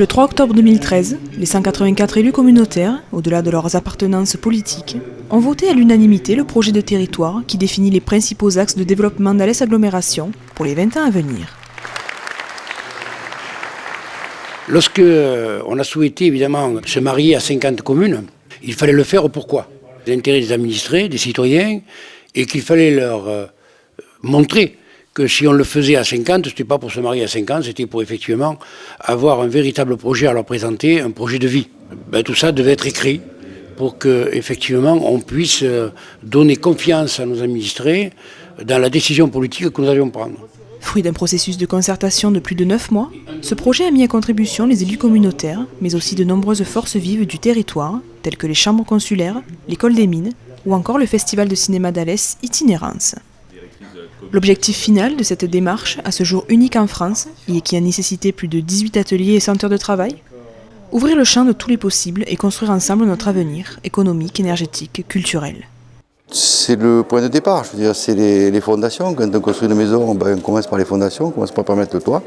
Le 3 octobre 2013, les 184 élus communautaires, au-delà de leurs appartenances politiques, ont voté à l'unanimité le projet de territoire qui définit les principaux axes de développement d'Alès Agglomération pour les 20 ans à venir. Lorsque on a souhaité évidemment se marier à 50 communes, il fallait le faire pourquoi ? L'intérêt des administrés, des citoyens, et qu'il fallait leur montrer que si on le faisait à 50, ce n'était pas pour se marier à 50, c'était pour effectivement avoir un véritable projet à leur présenter, un projet de vie. Tout ça devait être écrit pour qu'effectivement on puisse donner confiance à nos administrés dans la décision politique que nous allions prendre. Fruit d'un processus de concertation de plus de 9 mois, ce projet a mis à contribution les élus communautaires, mais aussi de nombreuses forces vives du territoire, telles que les chambres consulaires, l'école des mines ou encore le festival de cinéma d'Alès Itinérance. L'objectif final de cette démarche, à ce jour unique en France, et qui a nécessité plus de 18 ateliers et 100 heures de travail, ouvrir le champ de tous les possibles et construire ensemble notre avenir économique, énergétique, culturel. C'est le point de départ, je veux dire, c'est les fondations. Quand on construit une maison, on commence par les fondations, on commence par mettre le toit.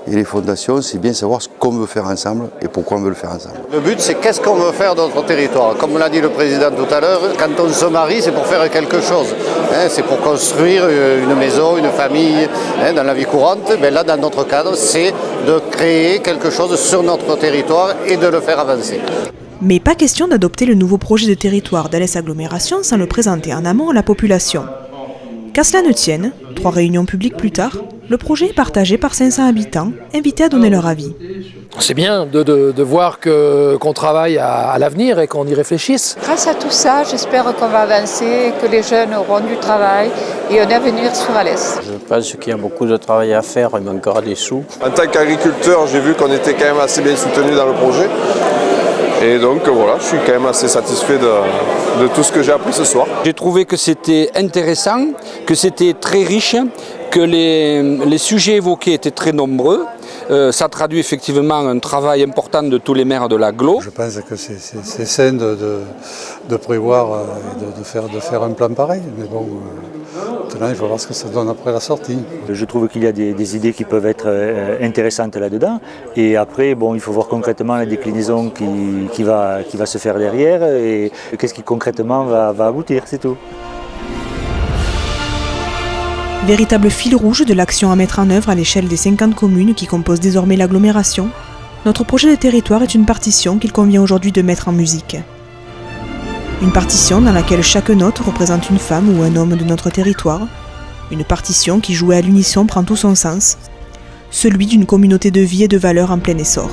Et les fondations, c'est bien savoir ce qu'on veut faire ensemble et pourquoi on veut le faire ensemble. Le but, c'est qu'est-ce qu'on veut faire dans notre territoire. Comme l'a dit le président tout à l'heure, quand on se marie, c'est pour faire quelque chose. C'est pour construire une maison, une famille, dans la vie courante. Mais là, dans notre cadre, c'est de créer quelque chose sur notre territoire et de le faire avancer. Mais pas question d'adopter le nouveau projet de territoire d'Alès Agglomération sans le présenter en amont à la population. Qu'à cela ne tienne, 3 réunions publiques plus tard, le projet est partagé par 500 habitants, invités à donner leur avis. C'est bien de voir qu'on travaille à l'avenir et qu'on y réfléchisse. Grâce à tout ça, j'espère qu'on va avancer, que les jeunes auront du travail et un avenir sur Alès. Je pense qu'il y a beaucoup de travail à faire, il manquera des sous. En tant qu'agriculteur, j'ai vu qu'on était quand même assez bien soutenu dans le projet. Et donc voilà, je suis quand même assez satisfait de tout ce que j'ai appris ce soir. J'ai trouvé que c'était intéressant, que c'était très riche, que les sujets évoqués étaient très nombreux. Ça traduit effectivement un travail important de tous les maires de l'agglo. Je pense que c'est sain de prévoir et de faire un plan pareil. Mais bon, maintenant il faut voir ce que ça donne après la sortie. Je trouve qu'il y a des idées qui peuvent être intéressantes là-dedans. Et après, bon, il faut voir concrètement la déclinaison qui va se faire derrière et qu'est-ce qui concrètement va aboutir, c'est tout. Véritable fil rouge de l'action à mettre en œuvre à l'échelle des 50 communes qui composent désormais l'agglomération, notre projet de territoire est une partition qu'il convient aujourd'hui de mettre en musique. Une partition dans laquelle chaque note représente une femme ou un homme de notre territoire, une partition qui jouée à l'unisson prend tout son sens, celui d'une communauté de vie et de valeurs en plein essor.